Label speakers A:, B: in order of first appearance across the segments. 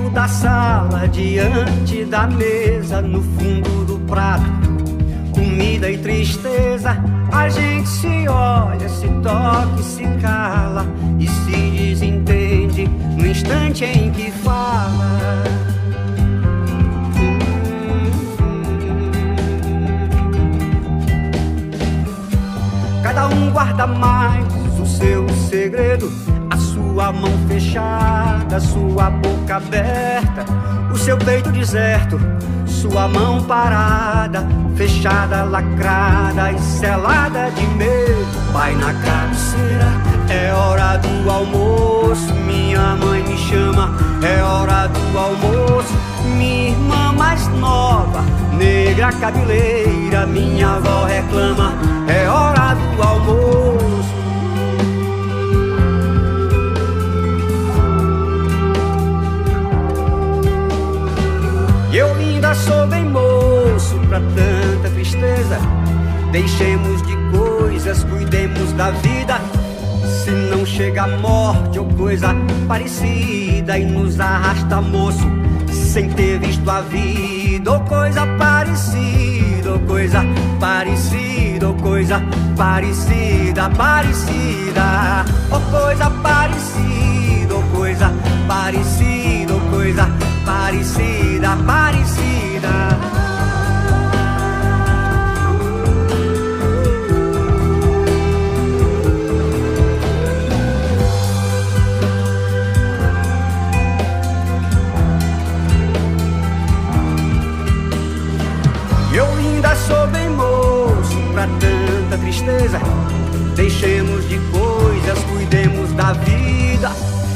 A: centro da sala, diante da mesa, no fundo do prato, comida e tristeza. A gente se olha, se toca e se cala, e se desentende no instante em que fala. Cada um guarda mais o seu segredo, a sua mão fechada, sua boca aberta, o seu peito deserto, sua mão parada, fechada, lacrada e selada de medo. Pai na cabeceira, é hora do almoço. Minha mãe me chama, é hora do almoço. Minha irmã mais nova, negra cabeleira, minha avó reclama, é hora do almoço. E eu ainda sou bem moço pra tanta tristeza. Deixemos de coisas, cuidemos da vida. Se não chega a morte ou coisa parecida e nos arrasta, moço, sem ter visto a vida, ou coisa parecida, ou coisa parecida, ou coisa parecida, parecida, ou coisa parecida, ou coisa parecida, ou coisa parecida, parecida. Sou bem moço pra tanta tristeza. Deixemos de coisas, cuidemos da vida.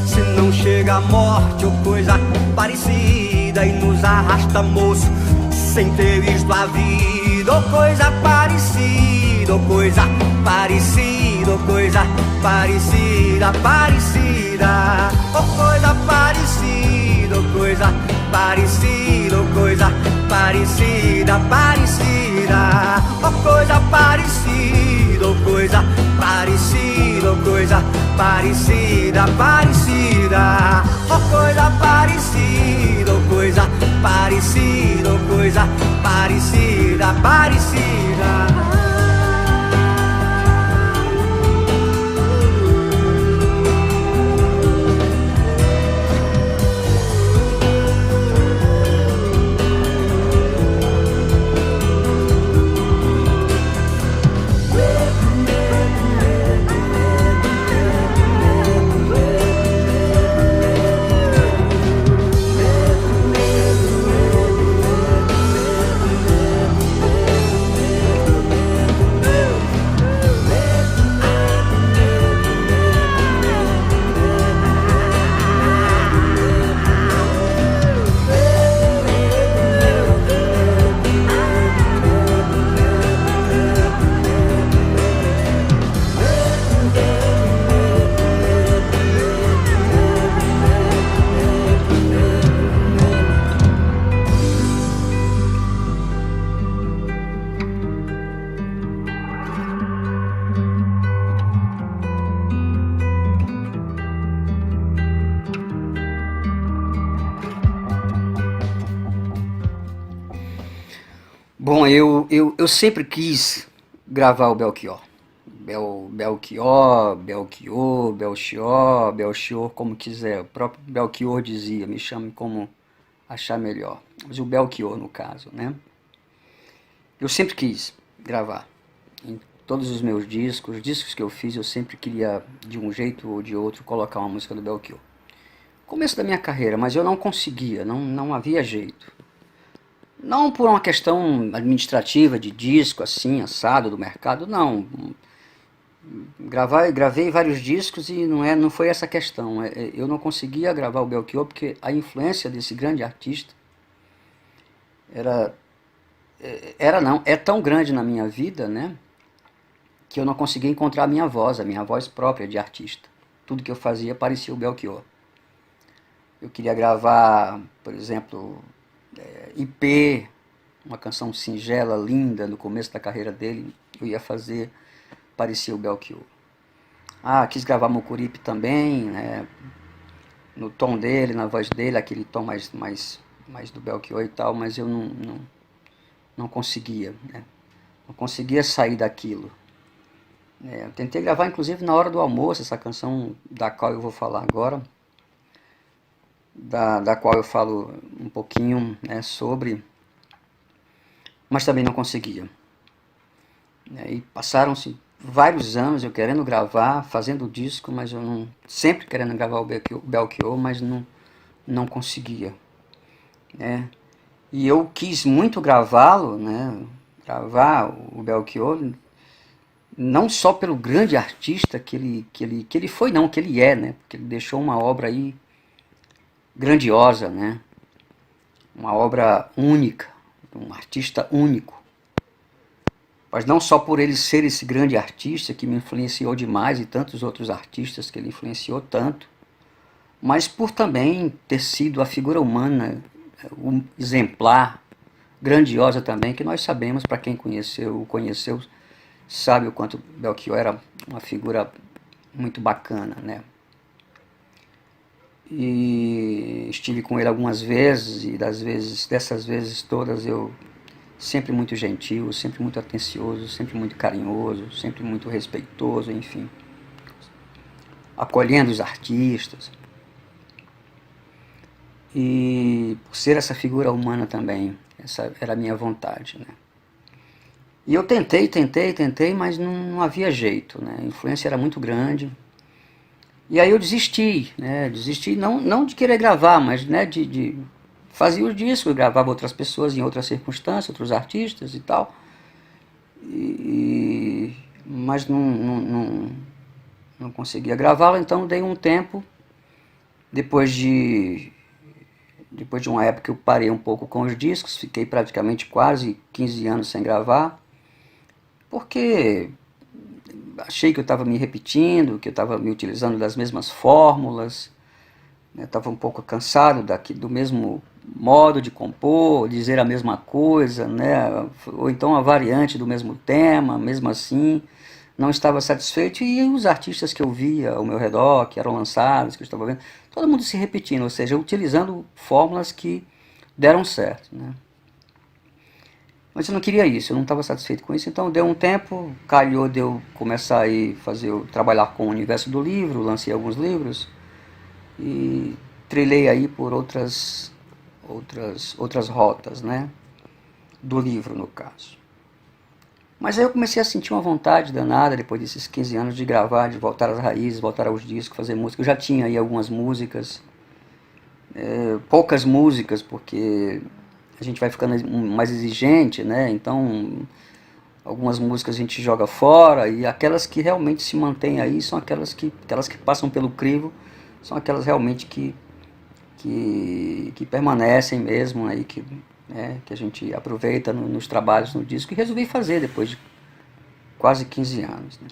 A: Se não chega a morte ou coisa parecida e nos arrasta, moço, sem ter visto a vida, ou coisa parecida, ou coisa parecida, ou coisa parecida, parecida, ou coisa parecida, ou coisa parecida, ou coisa parecida, parecida, ou coisa parecida, ou coisa parecida, ou coisa parecida, parecida, ou coisa parecida, ou coisa parecida, ou coisa parecida, parecida. Bom, eu sempre quis gravar o Belchior. Belchior, Belchior, como quiser. O próprio Belchior dizia, me chame como achar melhor. Mas o Belchior, no caso, né? Eu sempre quis gravar. Em todos os meus discos, os discos que eu fiz, eu sempre queria, de um jeito ou de outro, colocar uma música do Belchior. Começo da minha carreira, mas eu não conseguia, não havia jeito. Não por uma questão administrativa de disco, assim, assado do mercado, não. Gravei vários discos e não foi essa questão. Eu não conseguia gravar o Belchior porque a influência desse grande artista é tão grande na minha vida, né, que eu não conseguia encontrar a minha voz própria de artista. Tudo que eu fazia parecia o Belchior. Eu queria gravar, por exemplo, IP, uma canção singela, linda, no começo da carreira dele, eu ia fazer, parecia o Belchior. Quis gravar Mucuripe também, né?
B: no tom dele, na voz dele, aquele tom mais do Belchior e tal, mas eu não conseguia, né? Não conseguia sair daquilo. Eu tentei gravar inclusive na hora do almoço, essa canção da qual eu vou falar agora, da qual eu falo um pouquinho, né, sobre, mas também não conseguia. E passaram-se vários anos eu querendo gravar, fazendo o disco, mas eu não, sempre querendo gravar o Belchior, mas não conseguia, né? E eu quis muito gravá-lo, né? Gravar o Belchior, não só pelo grande artista que ele foi, não, que ele é, né? Porque ele deixou uma obra aí grandiosa, né? Uma obra única, um artista único. Mas não só por ele ser esse grande artista que me influenciou demais e tantos outros artistas que ele influenciou tanto, mas por também ter sido a figura humana, um exemplar, grandiosa também, que nós sabemos, para quem o conheceu, sabe o quanto Belchior era uma figura muito bacana, né? E estive com ele algumas vezes, e dessas vezes todas eu sempre muito gentil, sempre muito atencioso, sempre muito carinhoso, sempre muito respeitoso, enfim, acolhendo os artistas. E por ser essa figura humana também, essa era a minha vontade, né? E eu tentei, mas não havia jeito, né? A influência era muito grande. E aí eu desisti, né? Desisti não de querer gravar, mas, né, de fazia o disco, gravava outras pessoas em outras circunstâncias, outros artistas e tal. Mas não conseguia gravá-lo, então dei um tempo. Depois de uma época eu parei um pouco com os discos, fiquei praticamente quase 15 anos sem gravar, porque achei que eu estava me repetindo, que eu estava me utilizando das mesmas fórmulas, né? Estava um pouco cansado do mesmo modo de compor, dizer a mesma coisa, né? Ou então a variante do mesmo tema, mesmo assim, não estava satisfeito, e os artistas que eu via ao meu redor, que eram lançados, que eu estava vendo, todo mundo se repetindo, ou seja, utilizando fórmulas que deram certo, né? Mas eu não queria isso, eu não estava satisfeito com isso, então deu um tempo, calhou de eu começar a trabalhar com o universo do livro, lancei alguns livros e trilhei aí por outras rotas, né? Do livro, no caso. Mas aí eu comecei a sentir uma vontade danada, depois desses 15 anos, de gravar, de voltar às raízes, voltar aos discos, fazer música. Eu já tinha aí algumas músicas, poucas músicas, porque a gente vai ficando mais exigente, né? Então, algumas músicas a gente joga fora, e aquelas que realmente se mantêm aí são aquelas que passam pelo crivo, são aquelas realmente que permanecem mesmo, aí, que a gente aproveita nos trabalhos, no disco, e resolvi fazer depois de quase 15 anos. Né?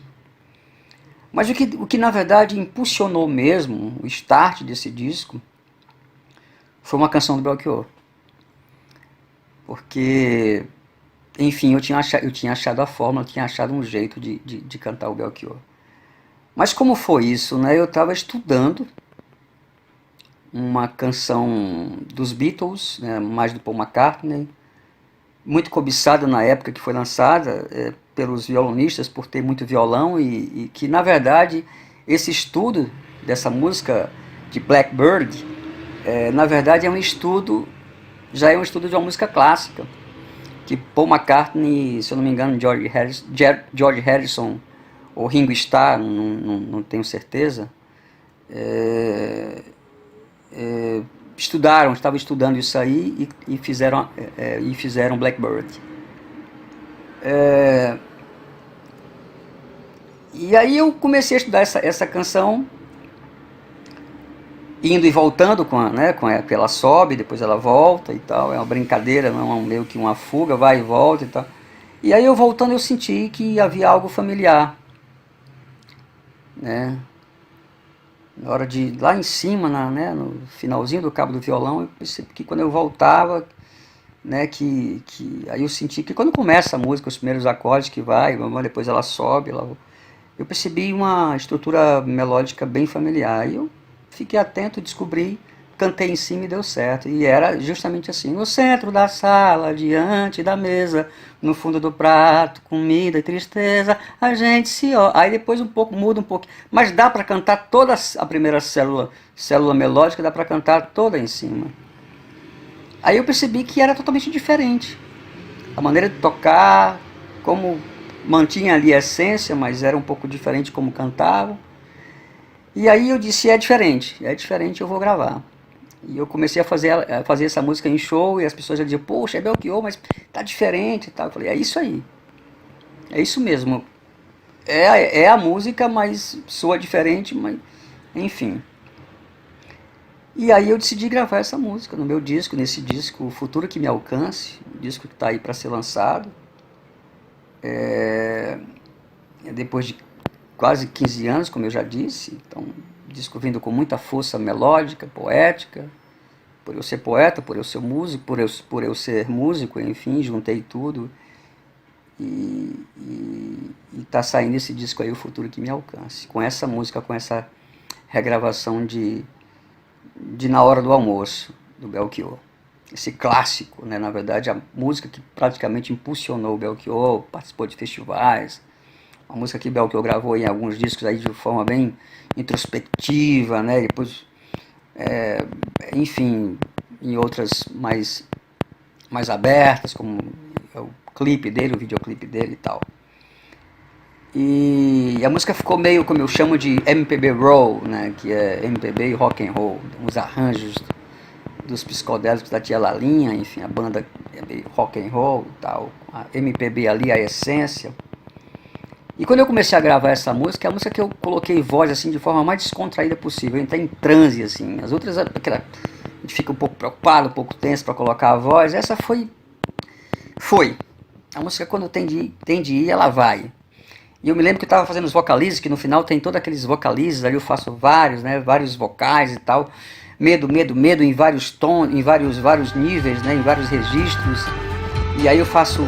B: Mas o que na verdade impulsionou mesmo o start desse disco foi uma canção do Belchior. Porque, enfim, eu tinha achado a fórmula, eu tinha achado um jeito de cantar o Belchior. Mas como foi isso, né? Eu estava estudando uma canção dos Beatles, né, mais do Paul McCartney, muito cobiçada na época que foi lançada pelos violonistas por ter muito violão, e que na verdade esse estudo dessa música de Blackbird na verdade já é um estudo de uma música clássica que Paul McCartney, se eu não me engano, George Harrison ou Ringo Starr, não tenho certeza, estavam estudando isso aí e fizeram Blackbird. E aí eu comecei a estudar essa canção, indo e voltando que ela sobe, depois ela volta e tal, é uma brincadeira, não é meio que uma fuga, vai e volta e tal. E aí eu voltando eu senti que havia algo familiar, né? Na hora de lá em cima, no finalzinho do cabo do violão, eu percebi que quando eu voltava, né, aí eu senti que quando começa a música, os primeiros acordes que depois ela sobe, eu percebi uma estrutura melódica bem familiar. E eu fiquei atento, descobri, cantei em cima e deu certo. E era justamente assim: no centro da sala, diante da mesa, no fundo do prato, comida e tristeza, a gente se ó. Aí depois um pouco, muda um pouco. Mas dá para cantar toda a primeira célula melódica, dá para cantar toda em cima. Aí eu percebi que era totalmente diferente. A maneira de tocar, como mantinha ali a essência, mas era um pouco diferente como cantava. E aí eu disse: é diferente, eu vou gravar. E eu comecei a fazer essa música em show, e as pessoas já diziam: poxa, é Belchior, mas tá diferente e tal. Eu falei: é isso aí, é isso mesmo. É a música, mas soa diferente, mas enfim. E aí eu decidi gravar essa música no meu disco, nesse disco O Futuro Que Me Alcance, um disco que está aí para ser lançado. Depois de quase 15 anos, como eu já disse, então, disco vindo com muita força melódica, poética, por eu ser poeta, por eu ser músico, por eu ser músico, enfim, juntei tudo, e tá saindo esse disco aí, O Futuro Que Me Alcance, com essa música, com essa regravação de Na Hora do Almoço, do Belchior. Esse clássico, né? Na verdade, a música que praticamente impulsionou o Belchior, participou de festivais, uma música que Belchior gravou em alguns discos aí de forma bem introspectiva, né? Depois, enfim, em outras mais abertas, como o clipe dele, o videoclipe dele e tal. E a música ficou meio, como eu chamo, de MPB Roll, né? Que é MPB e rock and roll, uns arranjos dos psicodélicos da Tia Lalinha, enfim, a banda é meio rock and roll e tal, a MPB ali, a essência. E quando eu comecei a gravar essa música, é a música que eu coloquei voz assim de forma mais descontraída possível, eu entrei em transe assim. As outras, a gente fica um pouco preocupado, um pouco tenso para colocar a voz. Essa foi. A música, quando tem de ir, ela vai. E eu me lembro que eu estava fazendo os vocalizes, que no final tem todos aqueles vocalizes, ali eu faço vários, né, vários vocais e tal. Medo, medo, medo em vários tons, em vários níveis, né, em vários registros. E aí eu faço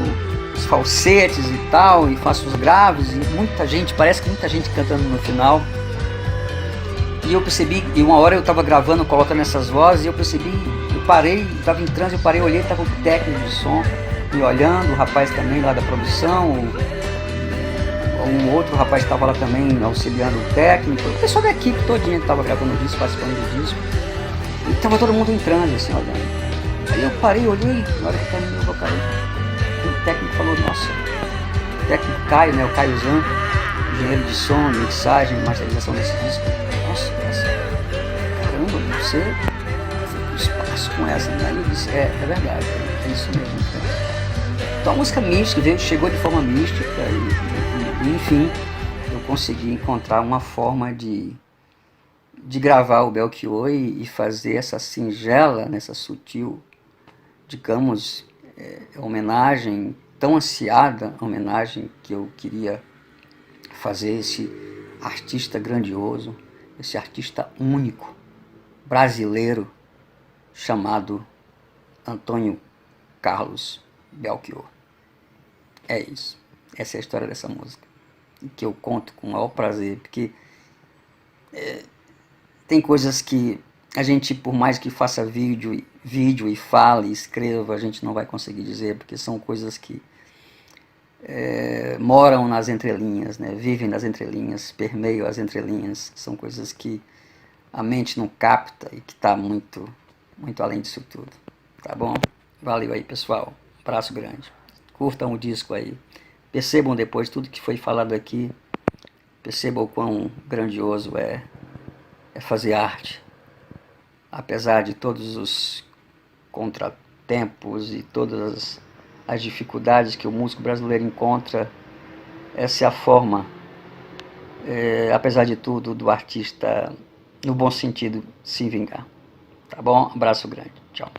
B: os falsetes e tal, e faço os graves, e parece que muita gente cantando no final. E eu percebi, e uma hora eu estava gravando, colocando essas vozes, e eu percebi, eu parei, estava em transe, eu parei, olhei, estava o técnico de som me olhando, o rapaz também lá da produção, um outro rapaz que estava lá também auxiliando o técnico, o pessoal da equipe todinha que estava gravando o disco, participando do disco, e estava todo mundo em transe, assim, olhando. Aí eu parei, olhei, na hora que eu terminei o vocal, o técnico falou: nossa, o técnico Caio, né, o Caio Zan, engenheiro de som, mixagem, masterização desse disco. Nossa, caramba, você foi pro espaço com essa, né? Aí eu disse: é verdade, é isso mesmo. Então a música mística chegou de forma mística e enfim, eu consegui encontrar uma forma de gravar o Belchior e fazer essa singela, nessa sutil, digamos, homenagem, tão ansiada homenagem que eu queria fazer esse artista grandioso, esse artista único, brasileiro, chamado Antônio Carlos Belchior. É isso. Essa é a história dessa música, que eu conto com o maior prazer, porque tem coisas que a gente, por mais que faça vídeo e fale, escreva, a gente não vai conseguir dizer, porque são coisas que moram nas entrelinhas, né? Vivem nas entrelinhas, permeiam as entrelinhas, são coisas que a mente não capta e que está muito, muito além disso tudo, tá bom? Valeu aí, pessoal, abraço grande, curtam o disco aí, percebam depois tudo que foi falado aqui, percebam o quão grandioso é fazer arte, apesar de todos os contratempos e todas as dificuldades que o músico brasileiro encontra. Essa é a forma, apesar de tudo, do artista, no bom sentido, se vingar. Tá bom? Abraço grande. Tchau.